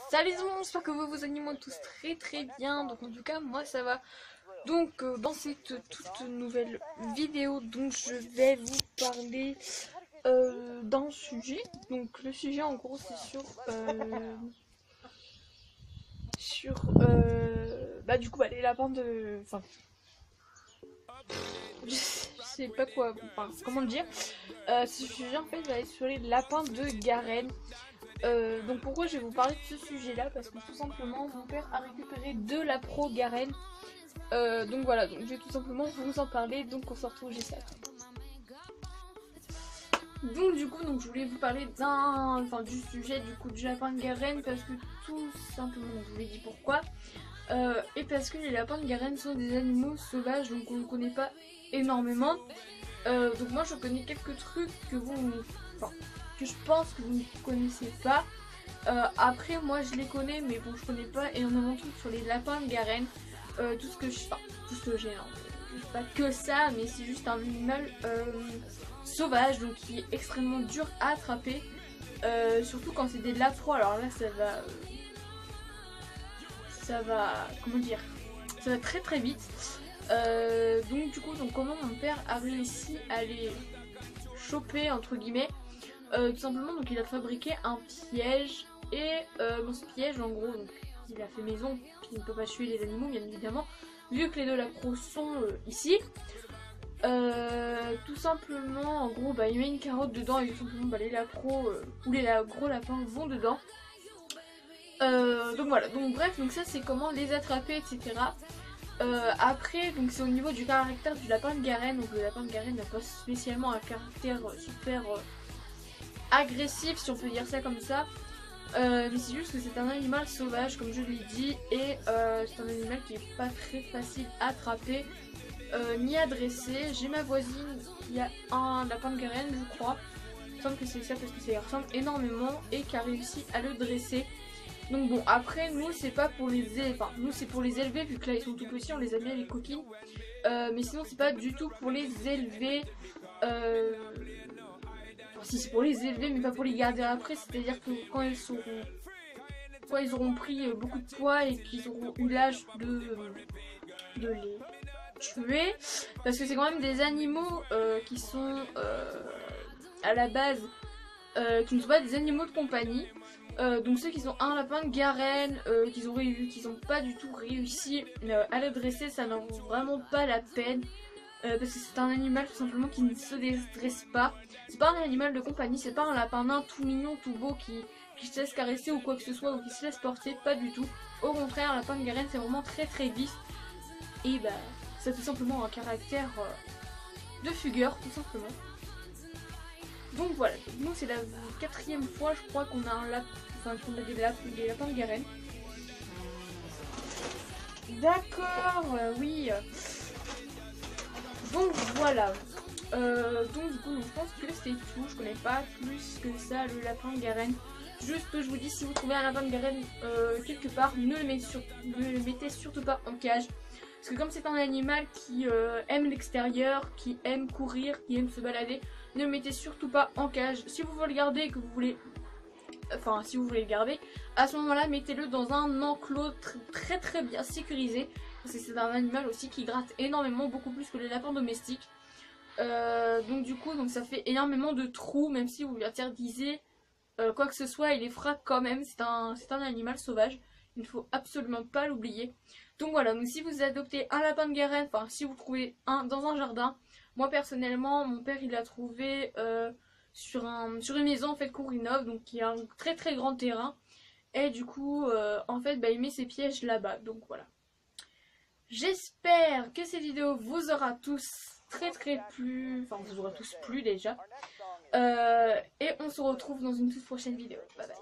Salut tout le monde, j'espère que vous vous animez tous très bien. Donc en tout cas moi ça va. Donc dans cette toute nouvelle vidéo, donc je vais vous parler d'un sujet. Donc le sujet en gros c'est sur du coup les lapins de... Enfin je sais pas quoi, enfin, comment le dire. Ce sujet en fait va être sur les lapins de Garenne. Donc pourquoi je vais vous parler de ce sujet là, parce que tout simplement mon père a récupéré de la pro Garenne. Donc voilà, donc je vais tout simplement vous en parler, donc on se retrouve juste après. Donc du coup je voulais vous parler du sujet du lapin de Garenne, parce que tout simplement je vous l'ai dit pourquoi. Et parce que les lapins de Garenne sont des animaux sauvages, donc on ne connaît pas énormément. Donc moi je connais quelques trucs que que je pense que vous ne connaissez pas. Après moi je les connais, mais bon je connais pas énormément de trucs sur les lapins de Garenne. Tout ce que j'ai, hein. Pas que ça, mais c'est juste un animal sauvage, donc qui est extrêmement dur à attraper, surtout quand c'est des lapros. Alors là ça va comment dire, ça va très vite. Donc du coup comment mon père a réussi à les choper entre guillemets, tout simplement donc il a fabriqué un piège, et dans ce piège en gros donc, il a fait maison, qui ne peut pas tuer les animaux bien évidemment, vu que les deux lapros sont ici. Tout simplement en gros il met une carotte dedans, et tout simplement les lapros ou les gros lapins vont dedans. Donc voilà, donc bref, donc ça c'est comment les attraper, etc. Après donc c'est au niveau du caractère du lapin de Garenne. Donc le lapin de Garenne n'a pas spécialement un caractère super agressif, si on peut dire ça comme ça, mais c'est juste que c'est un animal sauvage comme je l'ai dit, et c'est un animal qui est pas très facile à attraper ni à dresser. J'ai ma voisine qui a un lapin de Garenne, je crois, il me semble que c'est ça parce que ça y ressemble énormément, et qui a réussi à le dresser. Donc bon, après nous c'est pas pour les élever, enfin nous c'est pour les élever, vu que là ils sont tout petits, on les aime bien les coquines, mais sinon c'est pas du tout pour les élever. Si c'est pour les élever mais pas pour les garder après, c'est à dire que quand ils auront pris beaucoup de poids et qu'ils auront eu l'âge de les tuer, parce que c'est quand même des animaux qui sont à la base qui ne sont pas des animaux de compagnie. Donc ceux qui ont un lapin de Garenne, qu'ils ont pas du tout réussi à le dresser, ça n'en vaut vraiment pas la peine. Parce que c'est un animal tout simplement qui ne se dresse pas. C'est pas un animal de compagnie, c'est pas un lapin nain tout mignon, tout beau qui se laisse caresser ou quoi que ce soit, ou qui se laisse porter, pas du tout. Au contraire, un lapin de Garenne c'est vraiment très vif, et ça a tout simplement un caractère de fugueur tout simplement. Donc voilà, nous c'est la 4e fois je crois qu'on a des lapins de Garenne. D'accord, oui. Donc voilà. Donc du coup je pense que c'est tout. Je connais pas plus que ça le lapin de Garenne. Juste que je vous dis, si vous trouvez un lapin de Garenne quelque part, ne le mettez surtout pas en cage. Parce que comme c'est un animal qui aime l'extérieur, qui aime courir, qui aime se balader, ne le mettez surtout pas en cage. Si vous voulez le garder et que vous voulez... Enfin, si vous voulez le garder, à ce moment-là, mettez-le dans un enclos très bien sécurisé. Parce que c'est un animal aussi qui gratte énormément, beaucoup plus que les lapins domestiques. Donc du coup, ça fait énormément de trous, même si vous lui interdisez quoi que ce soit, il les fera quand même. C'est un animal sauvage, il ne faut absolument pas l'oublier. Donc voilà, donc si vous adoptez un lapin de Garenne, enfin si vous trouvez un dans un jardin, moi personnellement, mon père il l'a trouvé sur une maison en fait qu'on rénove, donc qui a un très grand terrain, et du coup en fait il met ses pièges là-bas. Donc voilà. J'espère que cette vidéo vous aura tous très plu, enfin vous aura tous plu déjà, et on se retrouve dans une toute prochaine vidéo. Bye bye.